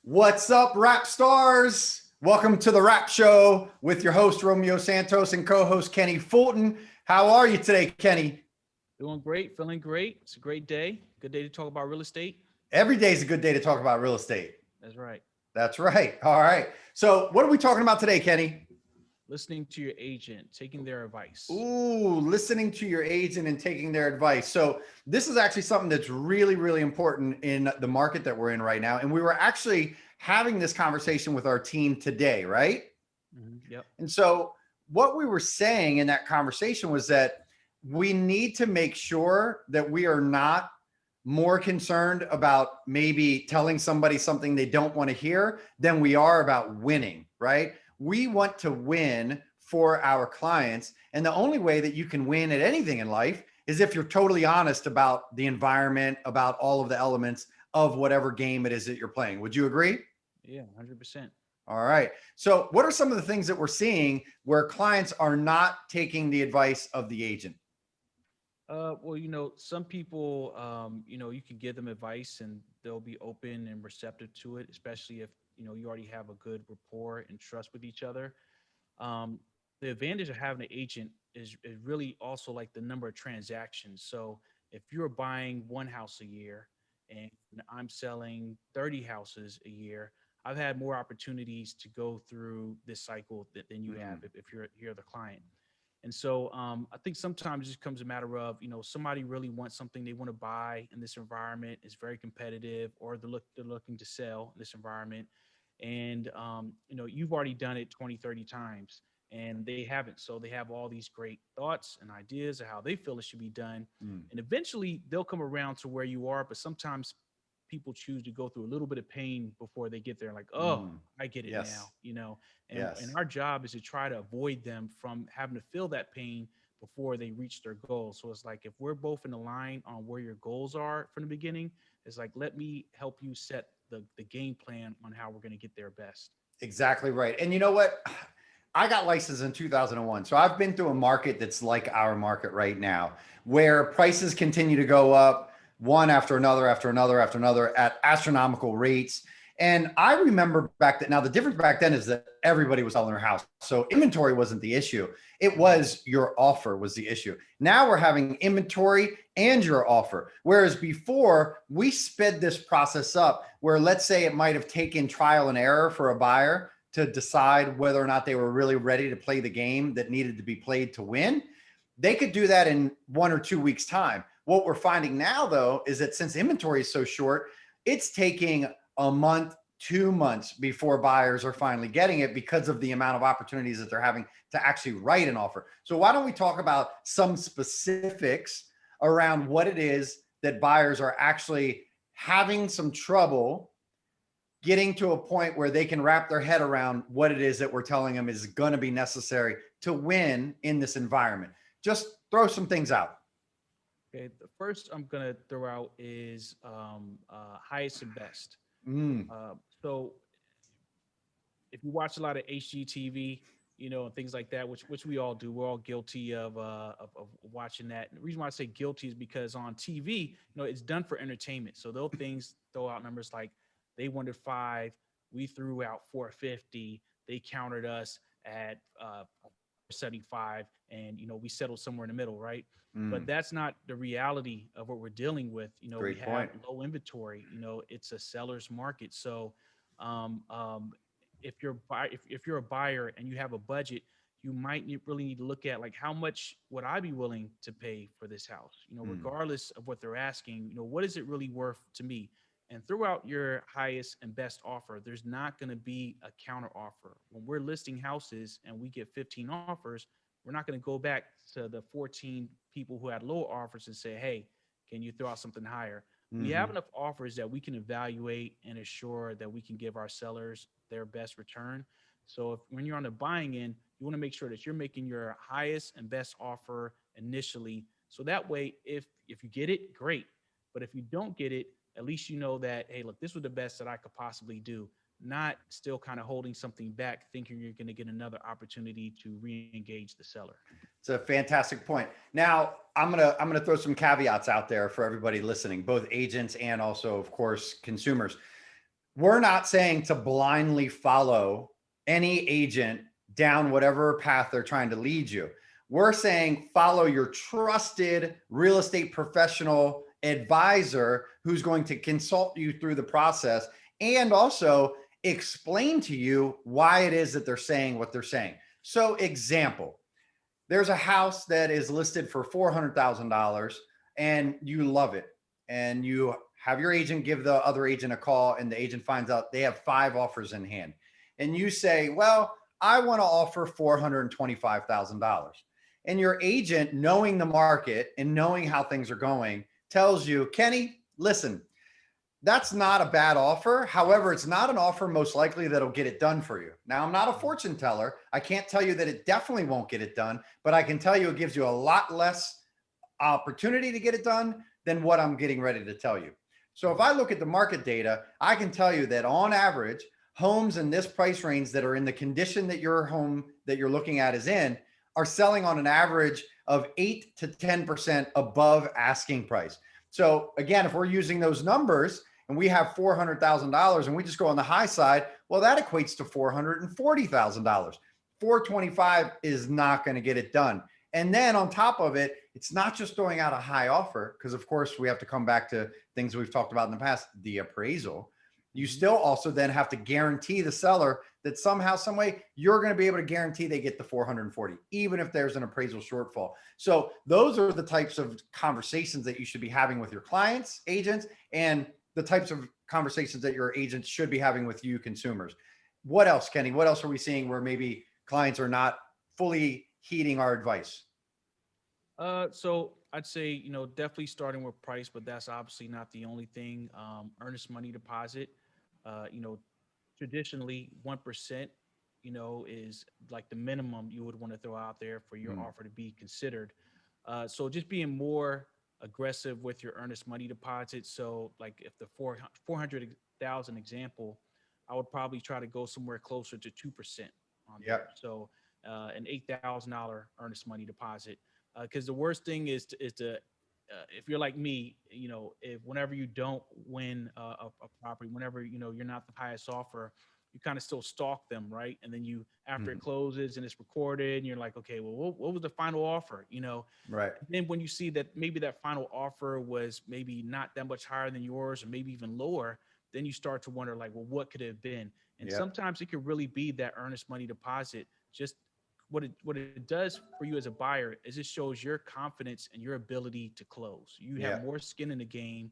What's up, rap stars? Welcome to the Rap Show with your host, Romeo Santos, and co-host Kenny Fulton. How are you today, Kenny? Doing great, feeling great. It's a great day. Good day to talk about real estate. Every day is a good day to talk about real estate. That's right. That's right. All right. So what are we talking about today, Kenny? Listening to your agent, taking their advice. Ooh, listening to your agent and taking their advice. So this is actually something that's really, really important in the market that we're in right now. And we were actually having this conversation with our team today, right? Yep. And so what we were saying in that conversation was that we need to make sure that we are not more concerned about maybe telling somebody something they don't want to hear than we are about winning, right? We want to win for our clients. And the only way that you can win at anything in life is if you're totally honest about the environment, about all of the elements of whatever game it is that you're playing. Would you agree? Yeah, 100%. All right. So what are some of the things that we're seeing where clients are not taking the advice of the agent? Well, some people, you can give them advice and they'll be open and receptive to it, especially if, you already have a good rapport and trust with each other. Um, the advantage of having an agent is really also like the number of transactions. So if you're buying one house a year and I'm selling 30 houses a year, I've had more opportunities to go through this cycle than you have Mm, if you're the client. And so I think sometimes it just comes a matter of, somebody really wants something they want to buy in this environment. It's very competitive, or they're looking to sell in this environment. And, you've already done it 20, 30 times and they haven't. So they have all these great thoughts and ideas of how they feel it should be done. mm, And eventually they'll come around to where you are. But sometimes people choose to go through a little bit of pain before they get there. Like, oh, mm. I get it Yes. now. And Yes. our job is to try to avoid them from having to feel that pain before they reach their goals. So it's like if we're both in the line on where your goals are from the beginning, it's like let me help you set the game plan on how we're going to get there best. Exactly right. And you know what? I got licensed in 2001. So I've been through a market that's like our market right now, where prices continue to go up one after another, after another, after another at astronomical rates. And I remember back then, now the difference back then is that everybody was selling their house. So inventory wasn't the issue. It Mhm. was your offer was the issue. Now we're having inventory and your offer. Whereas before we sped this process up where let's say it might have taken trial and error for a buyer to decide whether or not they were really ready to play the game that needed to be played to win. They could do that in 1 or 2 weeks' time. What we're finding now, though, is that since inventory is so short, it's taking a month, 2 months before buyers are finally getting it because of the amount of opportunities that they're having to actually write an offer. So, why don't we talk about some specifics around what it is that buyers are actually having some trouble getting to a point where they can wrap their head around what it is that we're telling them is going to be necessary to win in this environment. Just throw some things out. Okay, the first I'm gonna throw out is highest and best. Mm, So if you watch a lot of HGTV, and things like that, which we all do, we're all guilty of watching that. And the reason why I say guilty is because on TV, it's done for entertainment. So those things throw out numbers like they wanted five, we threw out 450, they countered us at 75, and we settled somewhere in the middle, right? But mm, that's not the reality of what we're dealing with. We great have point. low inventory. It's a seller's market. So um, um, if you're a buyer and you have a budget, you might really need to look at like how much would I be willing to pay for this house? Mm, Regardless of what they're asking, what is it really worth to me? And throughout your highest and best offer, there's not going to be a counter offer. When we're listing houses and we get 15 offers, we're not going to go back to the 14 people who had low offers and say, hey, can you throw out something higher? We have mm-hmm. enough offers that we can evaluate and assure that we can give our sellers their best return. So if when you're on the buying end, you want to make sure that you're making your highest and best offer initially. So that way, if you get it, great. But if you don't get it, at least you know that, hey, look, this was the best that I could possibly do. Not still kind of holding something back, thinking you're going to get another opportunity to re-engage the seller. It's a fantastic point. Now, I'm gonna throw some caveats out there for everybody listening, both agents and also, of course, consumers. we're not saying to blindly follow any agent down whatever path they're trying to lead you. We're saying follow your trusted real estate professional advisor who's going to consult you through the process and also explain to you why it is that they're saying what they're saying. So, example, there's a house that is listed for $400,000 and you love it. And you have your agent give the other agent a call, and the agent finds out they have 5 offers in hand. And you say, well, I want to offer $425,000. And your agent, knowing the market and knowing how things are going, tells you, Kenny, listen, that's not a bad offer. However, it's not an offer most likely that'll get it done for you. Now, I'm not a fortune teller. I can't tell you that it definitely won't get it done, but I can tell you it gives you a lot less opportunity to get it done than what I'm getting ready to tell you. So if I look at the market data, I can tell you that on average, homes in this price range that are in the condition that your home that you're looking at is in are selling on an average of 8 to 10% above asking price. So again, if we're using those numbers and we have $400,000 and we just go on the high side, well, that equates to $440,000. 425 is not going to get it done. And then on top of it, it's not just throwing out a high offer, because of course we have to come back to things we've talked about in the past, the appraisal. You still also then have to guarantee the seller that somehow, some way, you're going to be able to guarantee they get the 440, even if there's an appraisal shortfall. So those are the types of conversations that you should be having with your clients, agents, and the types of conversations that your agents should be having with you consumers. What else, Kenny? What else are we seeing where maybe clients are not fully heeding our advice? So I'd say, definitely starting with price, but that's obviously not the only thing. Earnest money deposit, you know, traditionally 1%, is like the minimum you would want to throw out there for your offer to be considered. So just being more aggressive with your earnest money deposit. So like if the 400,000 example, I would probably try to go somewhere closer to 2% on there. Yep. So an $8,000 earnest money deposit. Because the worst thing is to if you're like me, if whenever you don't win a property, whenever you're not the highest offer, you kind of still stalk them, right? And then after it closes and it's recorded, and you're like, okay, well, what was the final offer? Right. And then when you see that maybe that final offer was maybe not that much higher than yours, or maybe even lower, then you start to wonder, like, well, what could it have been? And Yep. sometimes it could really be that earnest money deposit. Just what it does for you as a buyer is it shows your confidence and your ability to close. You have Yeah. more skin in the game.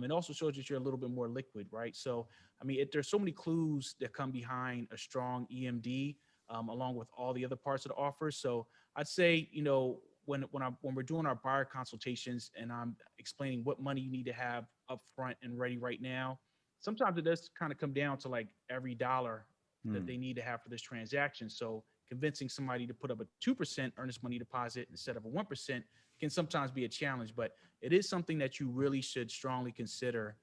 It also shows that you're a little bit more liquid, right? So, I mean, there's so many clues that come behind a strong EMD, along with all the other parts of the offer. So, I'd say, when we're doing our buyer consultations and I'm explaining what money you need to have up front and ready right now, sometimes it does kind of come down to like every dollar that they need to have for this transaction. So convincing somebody to put up a 2% earnest money deposit instead of a 1% can sometimes be a challenge, but it is something that you really should strongly consider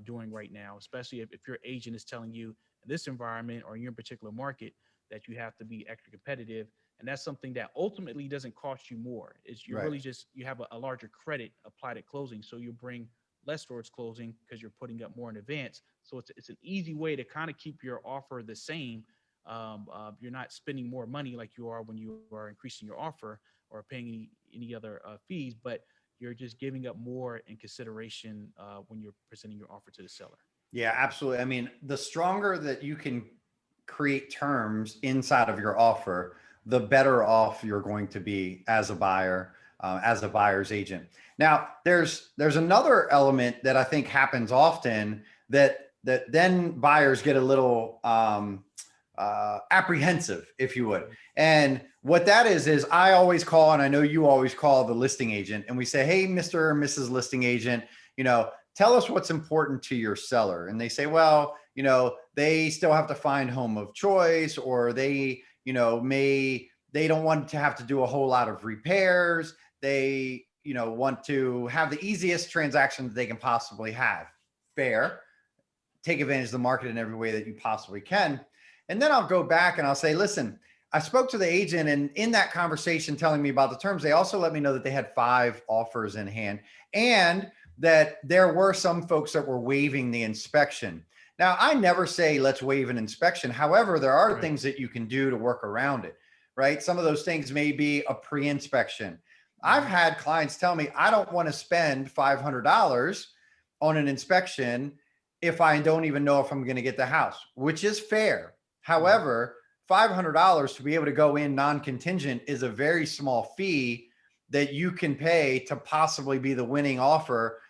doing right now, especially if your agent is telling you in this environment or in your particular market that you have to be extra competitive. And that's something that ultimately doesn't cost you more. It's you Right. really just, you have a larger credit applied at closing. So you bring less towards closing because you're putting up more in advance. So it's an easy way to kind of keep your offer the same. You're not spending more money like you are when you are increasing your offer or paying any other fees, but you're just giving up more in consideration when you're presenting your offer to the seller. Yeah, absolutely. I mean, the stronger that you can create terms inside of your offer, the better off you're going to be as a buyer, as a buyer's agent. Now, there's another element that I think happens often that then buyers get a little apprehensive, if you would. And what that is I always call, and I know you always call the listing agent, and we say, hey, Mr. or Mrs. Listing Agent, tell us what's important to your seller. And they say, well, they still have to find home of choice, or they don't want to have to do a whole lot of repairs. They, want to have the easiest transactions they can possibly have. Fair. Take advantage of the market in every way that you possibly can. And then I'll go back and I'll say, listen, I spoke to the agent, and in that conversation telling me about the terms, they also let me know that they had 5 offers in hand and that there were some folks that were waiving the inspection. Now, I never say let's waive an inspection. However, there are Right. things that you can do to work around it, right? Some of those things may be a pre-inspection. I've Mhm. had clients tell me, I don't want to spend $500 on an inspection if I don't even know if I'm going to get the house, which is fair. Mhm. However, $500 to be able to go in non-contingent is a very small fee that you can pay to possibly be the winning offer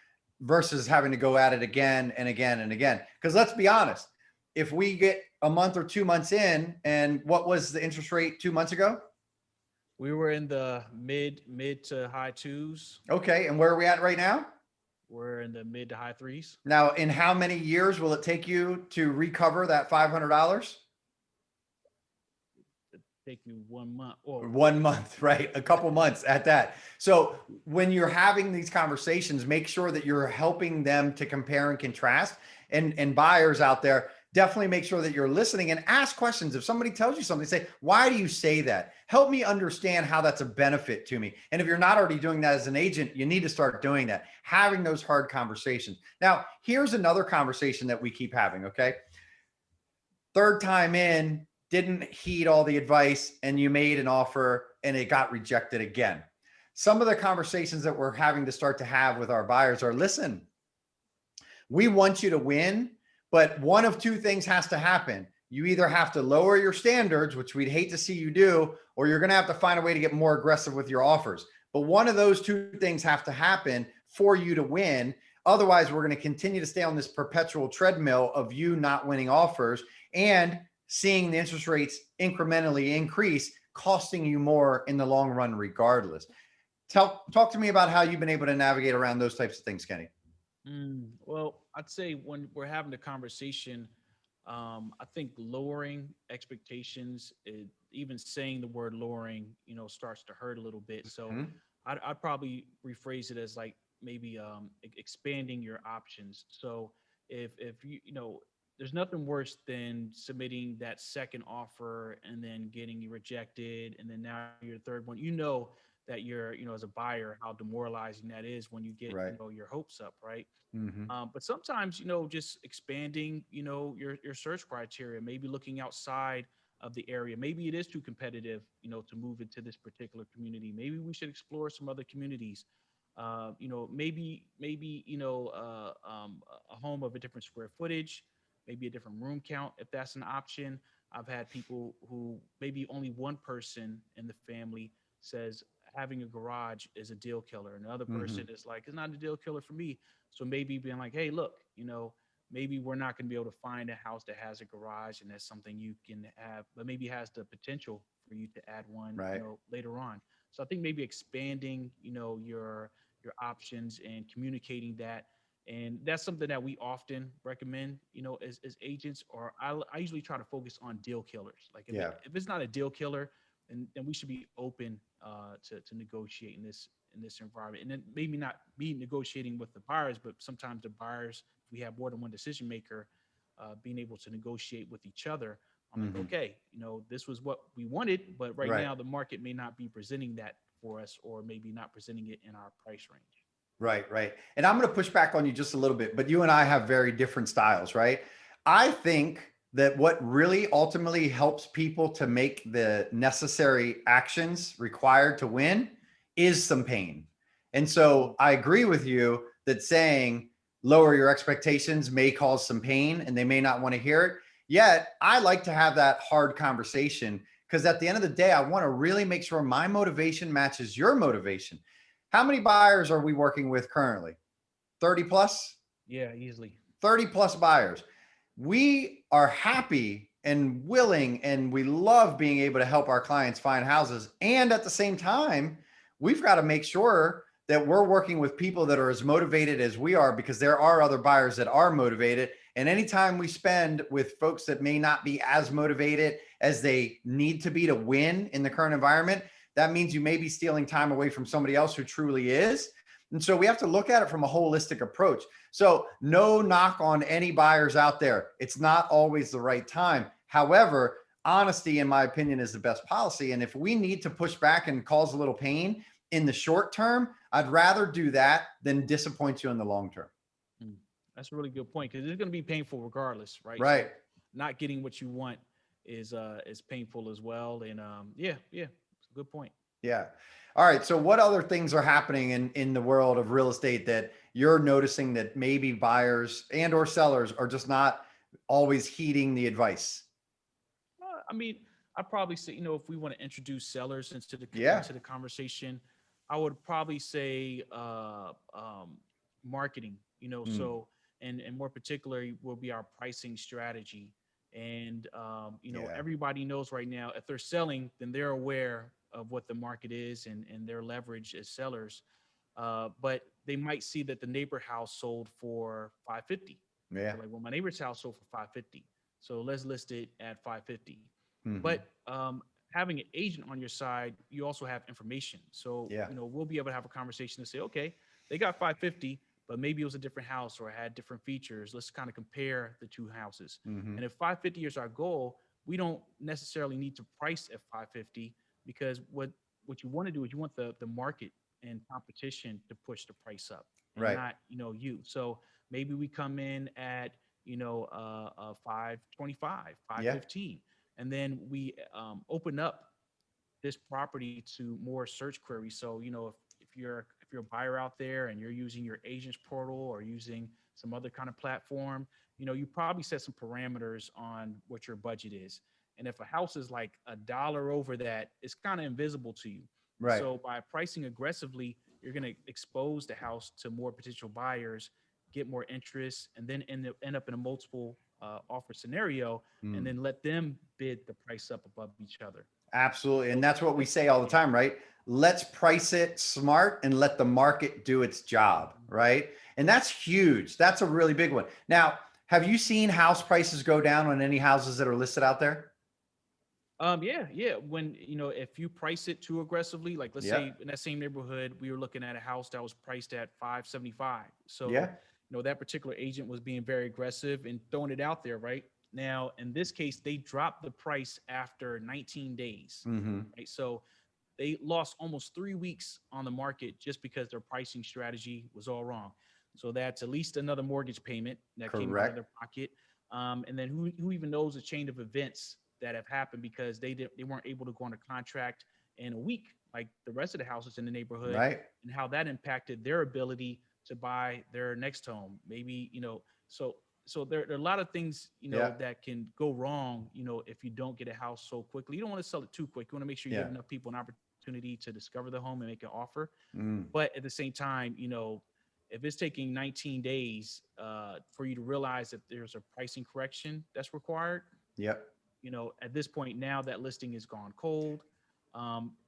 versus having to go at it again and again and again. Because let's be honest, if we get a month or 2 months in, and what was the interest rate 2 months ago? We were in the mid to high twos. Okay. And where are we at right now? We're in the mid to high threes. Now, in how many years will it take you to recover that $500? Take me 1 month. Or 1 month, right? A couple months at that. So when you're having these conversations, make sure that you're helping them to compare and contrast. And buyers out there, definitely make sure that you're listening and ask questions. If somebody tells you something, say, why do you say that? Help me understand how that's a benefit to me. And if you're not already doing that as an agent, you need to start doing that, having those hard conversations. Now, here's another conversation that we keep having. Okay. Third time in, didn't heed all the advice, and you made an offer and it got rejected again. Some of the conversations that we're having to start to have with our buyers are, listen, we want you to win, but one of two things has to happen. You either have to lower your standards, which we'd hate to see you do, or you're going to have to find a way to get more aggressive with your offers. But one of those two things have to happen for you to win. Otherwise, we're going to continue to stay on this perpetual treadmill of you not winning offers and seeing the interest rates incrementally increase, costing you more in the long run, regardless. Talk to me about how you've been able to navigate around those types of things, Kenny. Well, I'd say when we're having the conversation, I think lowering expectations, even saying the word lowering, starts to hurt a little bit. So Mhm. I'd probably rephrase it as like maybe expanding your options. So if there's nothing worse than submitting that second offer and then getting rejected, and then now your third one. That you're, as a buyer, how demoralizing that is when you get, Right. your hopes up, right? Hmm. But sometimes, just expanding, your search criteria, maybe looking outside of the area. Maybe it is too competitive, to move into this particular community. Maybe we should explore some other communities. Maybe a home of a different square footage, maybe a different room count, if that's an option. I've had people who maybe only one person in the family says having a garage is a deal killer, and another Hmm. person is like, it's not a deal killer for me. So maybe being like, hey, look, maybe we're not going to be able to find a house that has a garage and that's something you can have, but maybe has the potential for you to add one, Right. later on. So I think maybe expanding, your options and communicating that. And that's something that we often recommend, as agents, or I usually try to focus on deal killers. Like Yeah. if it's not a deal killer, then we should be open to negotiate in this environment. And then maybe not be negotiating with the buyers, but sometimes the buyers, if we have more than one decision maker, being able to negotiate with each other on like, Hmm. okay, this was what we wanted, but right Right. now the market may not be presenting that for us, or maybe not presenting it in our price range. Right, right. And I'm going to push back on you just a little bit, but you and I have very different styles, right? I think that what really ultimately helps people to make the necessary actions required to win is some pain. And Mhm. so I agree with you that saying lower your expectations may cause some pain and they may not want to hear it. Yet I like to have that hard conversation because at the end of the day, I want to really make sure my motivation matches your motivation. How many buyers are we working with currently? 30 plus? Yeah, easily. 30 plus buyers. We are happy and willing, and we love being able to help our clients find houses. And at the same time, we've got to make sure that we're working with people that are as motivated as we are, because there are other buyers that are motivated. And anytime we spend with folks that may not be as motivated as they need to be to win in the current environment, that means you may be stealing time away from somebody else who truly is. And so we have to look at it from a holistic approach. So no knock on any buyers out there. It's not always the right time. However, honesty, in my opinion, is the best policy. And if we need to push back and cause a little pain in the short term, I'd rather do that than disappoint you in the long term. Mm. That's a really good point because it's going to be painful regardless, right? So Right. not getting what you want is painful as well. And yeah, it's a good point. Yeah. All right. So what other things are happening in the world of real estate that you're noticing that maybe buyers and or sellers are just not always heeding the advice? I mean, I probably say, if we want to introduce sellers Yeah. into the conversation, I would probably say marketing. Mm, So and more particularly will be our pricing strategy. And yeah. everybody knows right now if they're selling, then they're aware of what the market is and their leverage as sellers. But they might see that the neighbor house sold for 550. Yeah. They're like, well, my neighbor's house sold for 550. So let's list it at 550. Hmm. But having an agent on your side, you also have information. So, Yeah. we'll be able to have a conversation to say, okay, they got 550, but maybe it was a different house or it had different features. Let's kind of compare the two houses. Hmm. And if 550 is our goal, we don't necessarily need to price at 550 because what you want to do is you want the market and competition to push the price up and Right. not, you. So maybe we come in at, 525, Yeah. 515, and then we open up this property to more search queries. So, if you're a buyer out there and you're using your agent's portal or using some other kind of platform, you probably set some parameters on what your budget is. And if a house is like a dollar over that, it's kind of invisible to you. Right. So by pricing aggressively, you're going to expose the house to more potential buyers, get more interest, and then end up in a multiple offer scenario, and Mm. then let them bid the price up above each other. Absolutely. And So that's what we say all the yeah. time, right? Let's price it smart and let the market do its job, right? And that's huge. That's a really big one. Now, have you seen house prices go down on any houses that are listed out there? Yeah. When if you price it too aggressively, like let's say Yep. in that same neighborhood, we were looking at a house that was priced at 575. So, Yeah. that particular agent was being very aggressive and throwing it out there, right? Now, in this case, they dropped the price after 19 days, Hmm. right? So they lost almost 3 weeks on the market just because their pricing strategy was all wrong. So that's at least another mortgage payment that came out of Correct. their pocket. And then who even knows the chain of events that have happened because they weren't able to go on a contract in a week like the rest of the houses in the neighborhood, Right. and how that impacted their ability to buy their next home. Maybe, so there are a lot of things, Yeah. that can go wrong, if you don't get a house so quickly. You don't want to sell it too quick. You want to make sure you Yeah. give enough people an opportunity to discover the home and make an offer. Mm. But at the same time, if it's taking 19 days for you to realize that there's a pricing correction that's required, Yep. at this point now that listing is gone cold.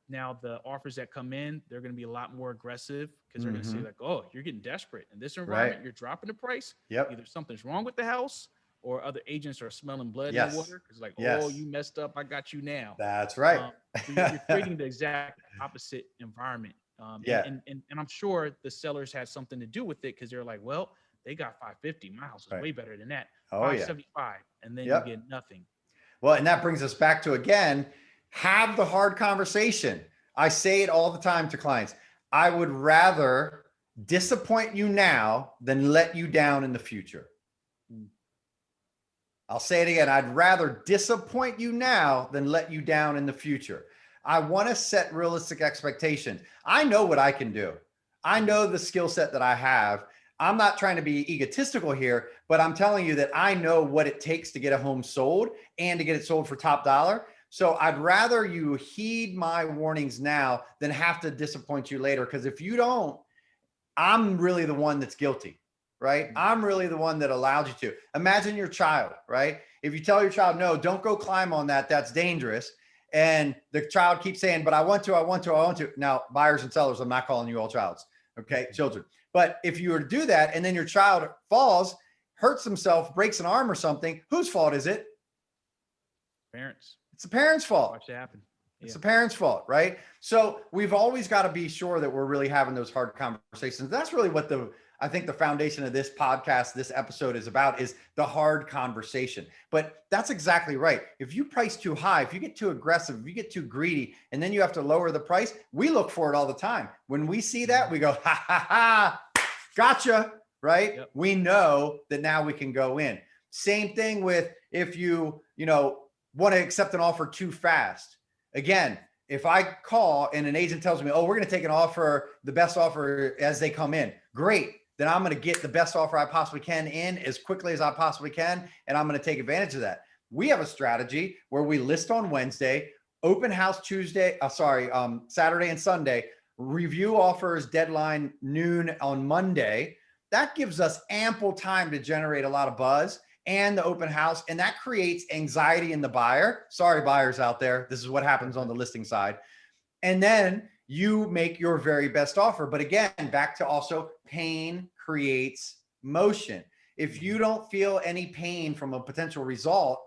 Now the offers that come in, they're going to be a lot more aggressive because they're going to say Hmm. like, "Oh, you're getting desperate in this Right. environment. You're dropping the price. Yep. Either something's wrong with the house, or other agents are smelling blood in the Yes. water because like, oh, Yes. you messed up. I got you now." That's right. So you're creating the exact opposite environment. And, Yeah. and and and I'm sure the sellers had something to do with it because they're like, well, they got 550. My house is Right. way better than that. Oh, yeah. 575, and then you Yep. get nothing. Well, and that brings us back to again, have the hard conversation. I say it all the time to clients. I would rather disappoint you now than let you down in the future. Mm. I'll say it again. I'd rather disappoint you now than let you down in the future. I want to set realistic expectations. I know what I can do. I know the skill set that I have. I'm not trying to be egotistical here, but I'm telling you that I know what it takes to get a home sold and to get it sold for top dollar. So I'd rather you heed my warnings now than have to disappoint you later. Because if you don't, I'm really the one that's guilty, right? Mm. I'm really the one that allowed you to. Imagine your child, right? If you tell your child, no, don't go climb on that, that's dangerous. And the child keeps saying, but I want to, I want to, I want to. Now, buyers and sellers, I'm not calling you all childs, okay? Children. But if you were to do that and then your child falls, hurts himself, breaks an arm or something, whose fault is it? Parents, It's the parents' fault. watch it happen. It's Yeah. the parents' fault, right? So we've always got to be sure that we're really having those hard conversations. That's really what I think the foundation of this podcast, this episode is about, is the hard conversation. But that's exactly right. If you price too high, if you get too aggressive, if you get too greedy, and then you have to lower the price, we look for it all the time. When we see that, we go, ha ha ha, gotcha. right? Yep. We know that now we can go in. Same thing with if you want to accept an offer too fast. Again, if I call and an agent tells me, oh, we're going to take an offer, the best offer as they come in, great. Then I'm going to get the best offer I possibly can in as quickly as I possibly can. And I'm going to take advantage of that. We have a strategy where we list on Wednesday, open house Saturday and Sunday, review offers deadline noon on Monday. That gives us ample time to generate a lot of buzz and the open house. And that creates anxiety in the buyer. Sorry, buyers out there. This is what happens on the listing side. And then you make your very best offer. But again, back to also pain creates motion. If you don't feel any pain from a potential result,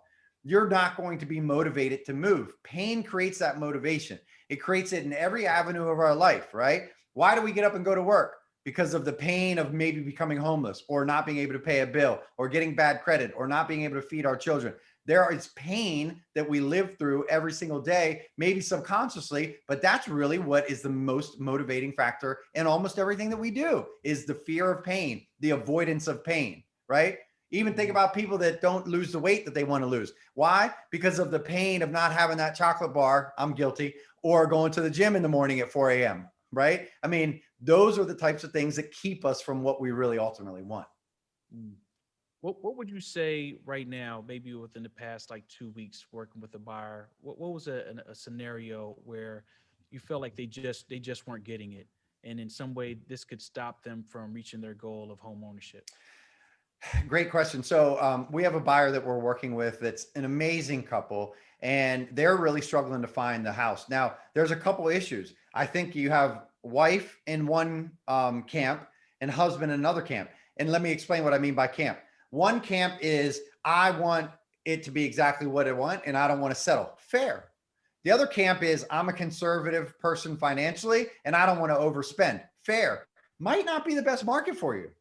you're not going to be motivated to move. Pain creates that motivation. It creates it in every avenue of our life, right? Why do we get up and go to work? Because of the pain of maybe becoming homeless or not being able to pay a bill or getting bad credit or not being able to feed our children. There is pain that we live through every single day, maybe subconsciously, but that's really what is the most motivating factor in almost everything that we do is the fear of pain, the avoidance of pain, right? Even think about people that don't lose the weight that they want to lose. Why? Because of the pain of not having that chocolate bar, I'm guilty, or going to the gym in the morning at 4 a.m., right? I mean, those are the types of things that keep us from what we really ultimately want. What would you say right now, maybe within the past like 2 weeks working with a buyer, what was a scenario where you felt like they just weren't getting it, and in some way this could stop them from reaching their goal of home ownership? Great question. So we have a buyer that we're working with that's an amazing couple, and they're really struggling to find the house. Now, there's a couple issues. I think you have wife in one camp and husband in another camp. And let me explain what I mean by camp. One camp is I want it to be exactly what I want, and I don't want to settle. Fair. The other camp is I'm a conservative person financially, and I don't want to overspend. Fair. Might not be the best market for you.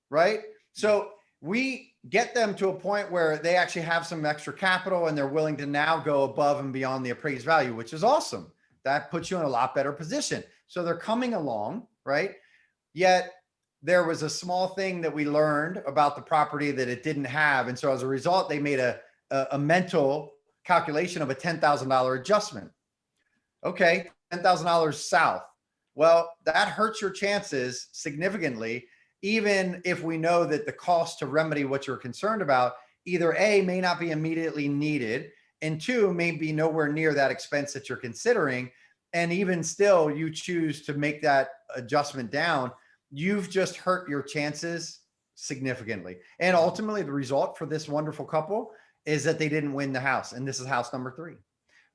Right? So we get them to a point where they actually have some extra capital and they're willing to now go above and beyond the appraised value, which is awesome. That puts you in a lot better position. So they're coming along, right? Yet there was a small thing that we learned about the property that it didn't have. And so as a result, they made a mental calculation of a $10,000 adjustment. Okay, $10,000 south. Well, that hurts your chances significantly, even if we know that the cost to remedy what you're concerned about, either A, may not be immediately needed, and two, may be nowhere near that expense that you're considering. And even still, you choose to make that adjustment down, you've just hurt your chances significantly. And ultimately, the result for this wonderful couple is that they didn't win the house. And this is house number 3,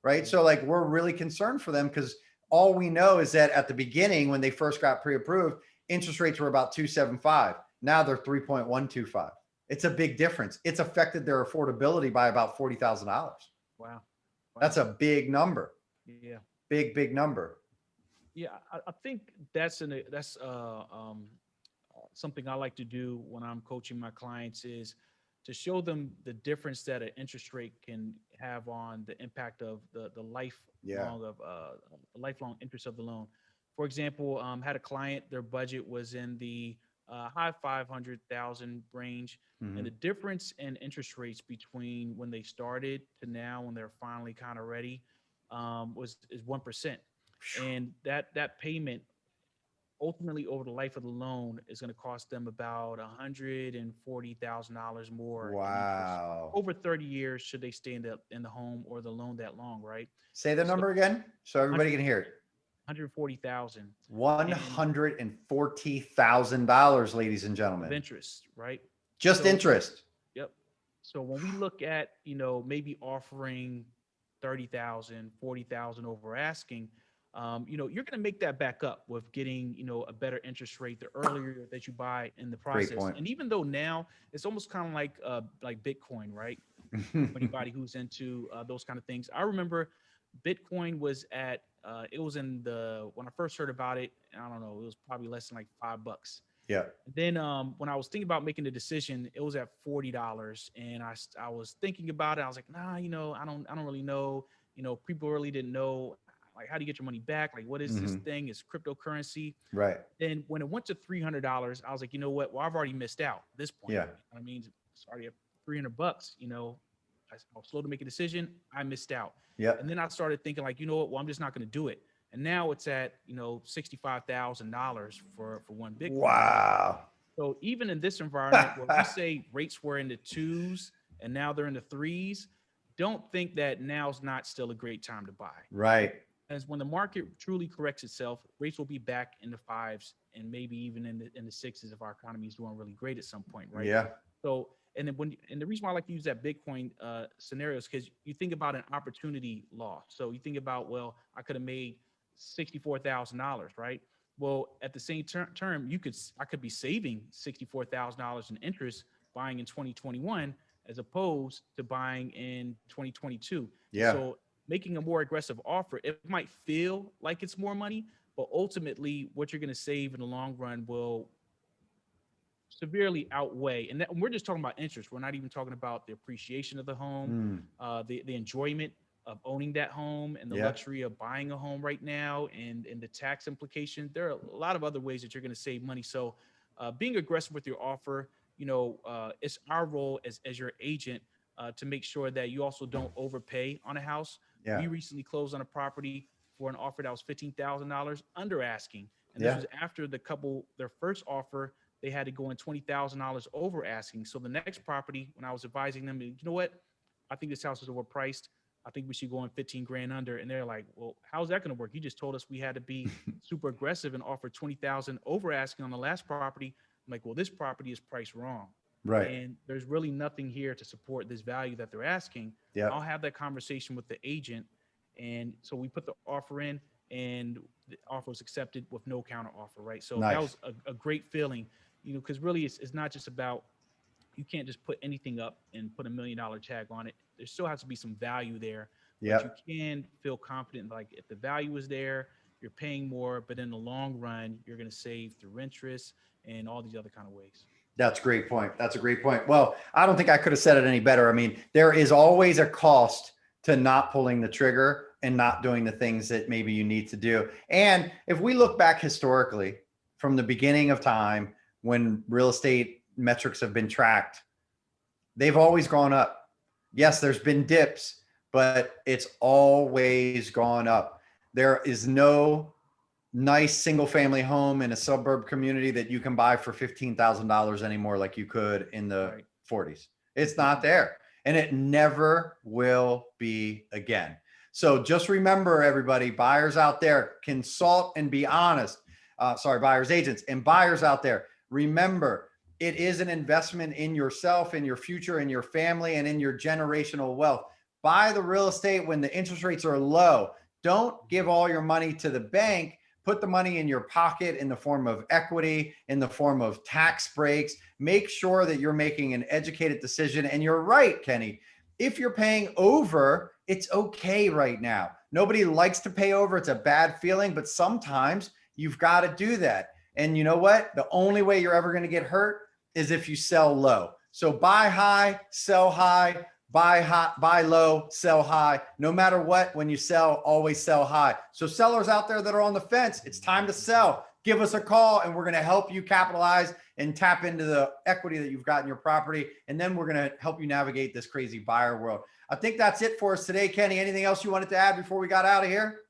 right? So like, we're really concerned for them because all we know is that at the beginning, when they first got pre-approved, interest rates were about 2.75. Now they're 3.125. It's a big difference. It's affected their affordability by about $40,000. Wow. That's a big number. Yeah. Big number. Yeah, I think that's something I like to do when I'm coaching my clients is to show them the difference that an interest rate can have on the impact of the lifelong interest of the loan. For example, had a client, their budget was in the high 500,000 range, Mm-hmm. and the difference in interest rates between when they started to now when they're finally kind of ready is 1%, and that payment ultimately over the life of the loan is going to cost them about $140,000 more in interest Wow. over 30 years should they stay in the home or the loan that long, right? Say the So number again so everybody can hear it. 140,000 $140,000, ladies and of gentlemen. interest, right? Just So, interest. yep. So when we look at, maybe offering 30,000, 40,000 over asking, you're going to make that back up with getting, a better interest rate the earlier that you buy in the Great process. point. And even though now it's almost kind of like Bitcoin, right? Anybody who's into those kind of things. I remember Bitcoin was at, it was when I first heard about it, I don't know, it was probably less than like $5. Yeah. Then when I was thinking about making the decision, it was at $40, and I was thinking about it. I was like, nah, I don't really know. People really didn't know. Like, how do you get your money back? Like, what is this thing? It's cryptocurrency. Right. Then when it went to $300, I was like, you know what? Well, I've already missed out at this point. Yeah. You know what I mean, it's already at $300. You know, I was slow to make a decision. I missed out. Yeah. And then I started thinking like, you know what? Well, I'm just not going to do it. And now it's at, $65,000 for one Bitcoin. Wow. So even in this environment where we say rates were in the twos and now they're in the threes, don't think that now's not still a great time to buy. Right. As when the market truly corrects itself, rates will be back in the fives and maybe even in the sixes if our economy is doing really great at some point, right? Yeah. So, and then and the reason why I like to use that Bitcoin scenario is because you think about an opportunity loss. So you think about, well, I could have made $64,000, right? Well, at the same term, I could be saving $64,000 in interest buying in 2021 as opposed to buying in 2022. Yeah. So making a more aggressive offer, it might feel like it's more money, but ultimately what you're going to save in the long run will severely outweigh. And we're just talking about interest. We're not even talking about the appreciation of the home, the enjoyment of owning that home and the luxury of buying a home right now and the tax implication. There are a lot of other ways that you're going to save money. So being aggressive with your offer, it's our role as your agent to make sure that you also don't overpay on a house. Yeah. We recently closed on a property for an offer that was $15,000 under asking. And this was after their first offer, they had to go in $20,000 over asking. So the next property, when I was advising them, you know what? I think this house is overpriced. I think we should go in 15 grand under. And they're like, well, how's that going to work? You just told us we had to be super aggressive and offer 20,000 over asking on the last property. I'm like, well, this property is priced wrong. Right. And there's really nothing here to support this value that they're asking. Yeah. I'll have that conversation with the agent. And so we put the offer in and the offer was accepted with no counter offer. Right. So that was a great feeling, because really it's not just about, you can't just put anything up and put $1 million tag on it. There still has to be some value there. Yeah. But you can feel confident, like if the value is there, you're paying more, but in the long run, you're going to save through interest and all these other kind of ways. That's a great point. That's a great point. Well, I don't think I could have said it any better. I mean, there is always a cost to not pulling the trigger and not doing the things that maybe you need to do. And if we look back historically from the beginning of time when real estate metrics have been tracked, they've always gone up. Yes, there's been dips, but it's always gone up. There is no nice single family home in a suburb community that you can buy for $15,000 anymore like you could in the 40s. It's not there, and it never will be again. So just remember, everybody, buyers out there, consult and be honest. Buyers agents and buyers out there, remember, it is an investment in yourself, in your future, in your family, and in your generational wealth. Buy the real estate when the interest rates are low. Don't give all your money to the bank. Put the money in your pocket in the form of equity, in the form of tax breaks. Make sure that you're making an educated decision. And you're right, Kenny. If you're paying over, it's okay right now. Nobody likes to pay over. It's a bad feeling, but sometimes you've got to do that. And you know what? The only way you're ever going to get hurt is if you sell low. So buy high, sell high. Buy high, buy low, sell high. No matter what, when you sell, always sell high. So sellers out there that are on the fence, it's time to sell. Give us a call and we're going to help you capitalize and tap into the equity that you've got in your property. And then we're going to help you navigate this crazy buyer world. I think that's it for us today. Kenny, anything else you wanted to add before we got out of here?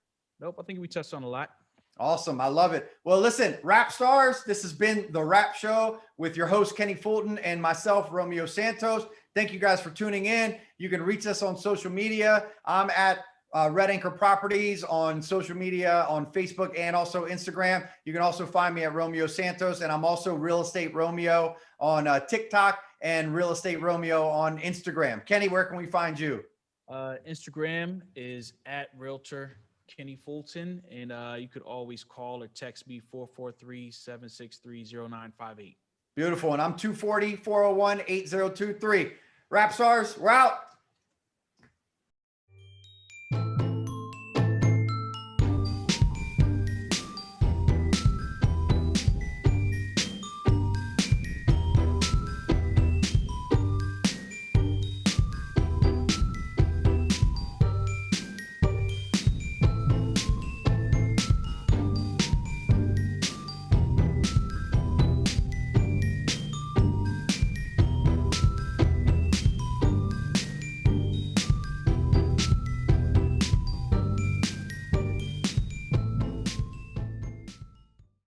Nope. I think we touched on a lot. Awesome. I love it. Well, listen, Rap Stars, this has been the Rap Show with your host, Kenny Fulton, and myself, Romeo Santos. Thank you guys for tuning in. You can reach us on social media. I'm at Red Anchor Properties on social media, on Facebook and also Instagram. You can also find me at Romeo Santos, and I'm also Real Estate Romeo on TikTok and Real Estate Romeo on Instagram. Kenny, where can we find you? Instagram is at Realtor Kenny Fulton, and you could always call or text me 443-763-0958. Beautiful. And I'm 240-401-8023. Rap Stars, we're out.